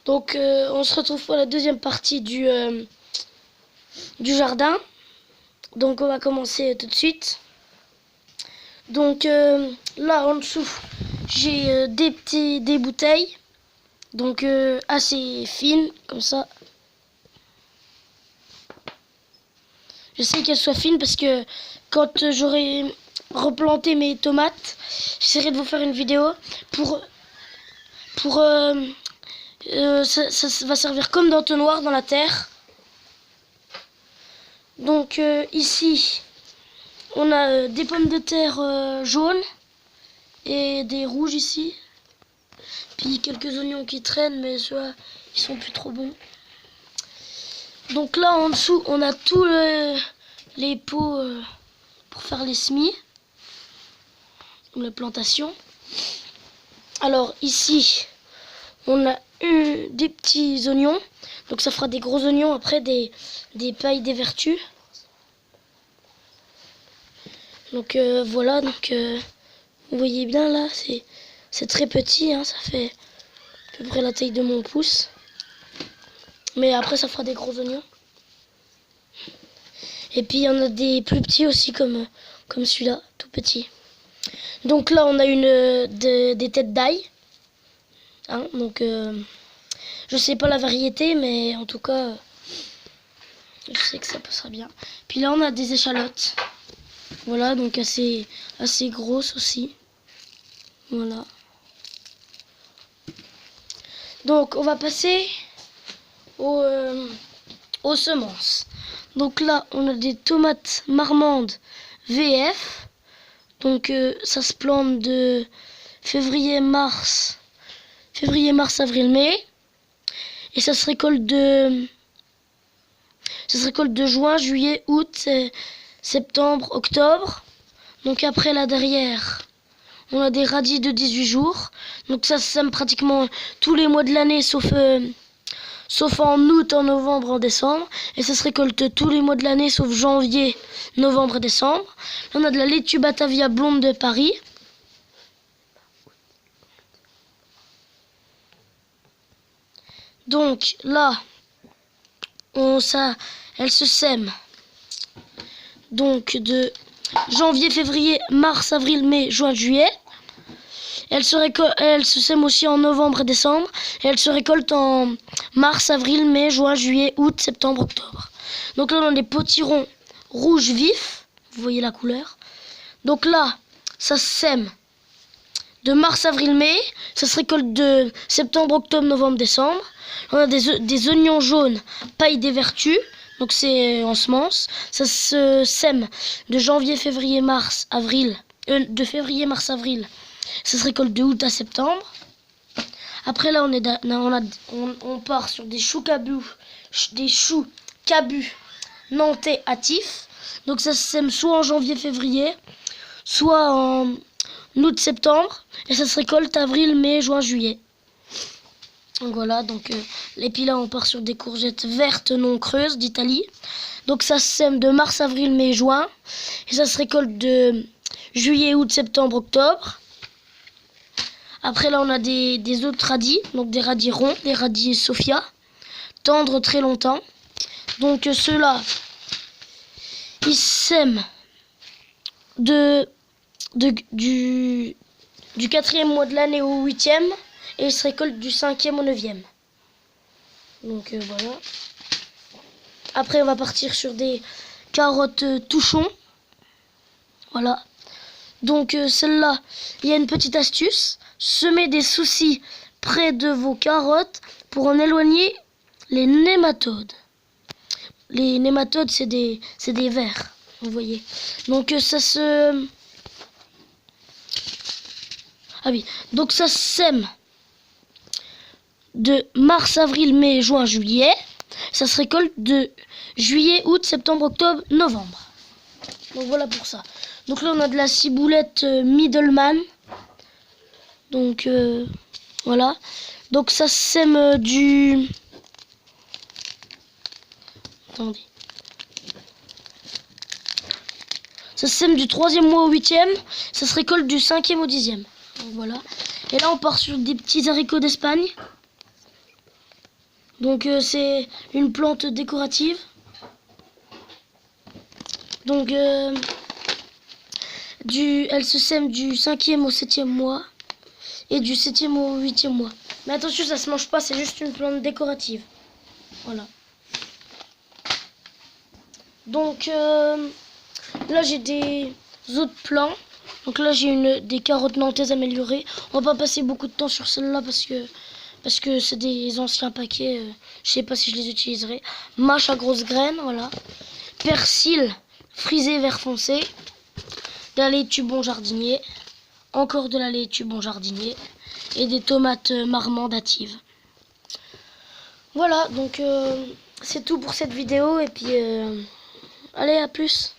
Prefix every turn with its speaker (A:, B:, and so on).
A: Donc on se retrouve pour la deuxième partie du jardin. Donc on va commencer tout de suite. Donc là en dessous j'ai des bouteilles. Donc assez fines comme ça. J'essaie qu'elles soient fines parce que quand j'aurai replanté mes tomates, j'essaierai de vous faire une vidéo pour ça va servir comme d'entonnoir dans la terre. Donc ici on a des pommes de terre jaunes et des rouges ici. Puis quelques oignons qui traînent, mais ceux-là ils sont plus trop bons. Donc là en dessous on a tous les pots pour faire les semis, la plantation. Alors ici on a des petits oignons, donc ça fera des gros oignons, après des pailles des vertus. Donc voilà, donc vous voyez bien là, c'est très petit, hein, ça fait à peu près la taille de mon pouce. Mais après ça fera des gros oignons. Et puis il y en a des plus petits aussi comme celui-là, tout petit. Donc là on a des têtes d'ail. Hein, donc je sais pas la variété, mais en tout cas je sais que ça passera bien. Puis là on a des échalotes. Voilà, donc assez grosses aussi. Voilà. Donc on va passer aux semences. Donc là on a des tomates marmandes VF. Donc ça se plante de février, mars, avril, mai. Et ça se récolte de juin, juillet, août, septembre, octobre. Donc après là derrière, on a des radis de 18 jours. Donc ça se sème pratiquement tous les mois de l'année sauf en août, en novembre, en décembre. Et ça se récolte tous les mois de l'année sauf janvier, novembre et décembre. Là, on a de la laitue Batavia blonde de Paris. Donc là, elle se sème donc de janvier, février, mars, avril, mai, juin, juillet. Elle se sème aussi en novembre et décembre. Et elle se récolte en mars, avril, mai, juin, juillet, août, septembre, octobre. Donc là, on a des potirons rouges vifs. Vous voyez la couleur. Donc là, ça se sème de mars, avril, mai. Ça se récolte de septembre, octobre, novembre, décembre. On a des oignons jaunes, paille des vertus. Donc c'est en semences. Ça se sème de janvier, février, mars, avril. De février, mars, avril. Ça se récolte de août à septembre. Après là, on part sur des choux cabus nantais hâtifs. Donc ça se sème soit en janvier, février, soit en août, septembre. Et ça se récolte avril, mai, juin, juillet. Donc voilà, donc et puis là on part sur des courgettes vertes non creuses d'Italie. Donc ça se sème de mars, avril, mai, juin. Et ça se récolte de juillet, août, septembre, octobre. Après là on a des autres radis, donc des radis ronds, des radis Sophia, tendres très longtemps. Donc ceux-là, ils sèment du 4e mois de l'année au 8e. Et il se récolte du 5e au 9e. Donc voilà. Après on va partir sur des carottes touchons. Voilà. Donc celle-là, il y a une petite astuce. Semez des soucis près de vos carottes pour en éloigner les nématodes. Les nématodes, c'est des vers, vous voyez. Donc ça se... Ah oui, donc ça se sème de mars, avril, mai, juin, juillet. Ça se récolte de juillet, août, septembre, octobre, novembre. Donc voilà pour ça. Donc là on a de la ciboulette Middleman. Donc voilà. Donc ça se sème du... Attendez. Ça se sème du 3e mois au 8e. Ça se récolte du 5e au 10e. Donc voilà. Et là on part sur des petits haricots d'Espagne. Donc c'est une plante décorative. Donc elle se sème du 5e au 7e mois et du 7e au 8e mois. Mais attention, ça se mange pas, c'est juste une plante décorative. Voilà. Donc là j'ai des autres plants. Donc là j'ai des carottes nantaises améliorées. On va pas passer beaucoup de temps sur celle-là parce que c'est des anciens paquets. Je sais pas si je les utiliserai. Mâche à grosses graines, voilà. Persil frisé vert foncé. De la laitue bon jardinier. Encore de la laitue bon jardinier. Et des tomates marmandatives. Voilà, donc c'est tout pour cette vidéo. Et puis allez, à plus.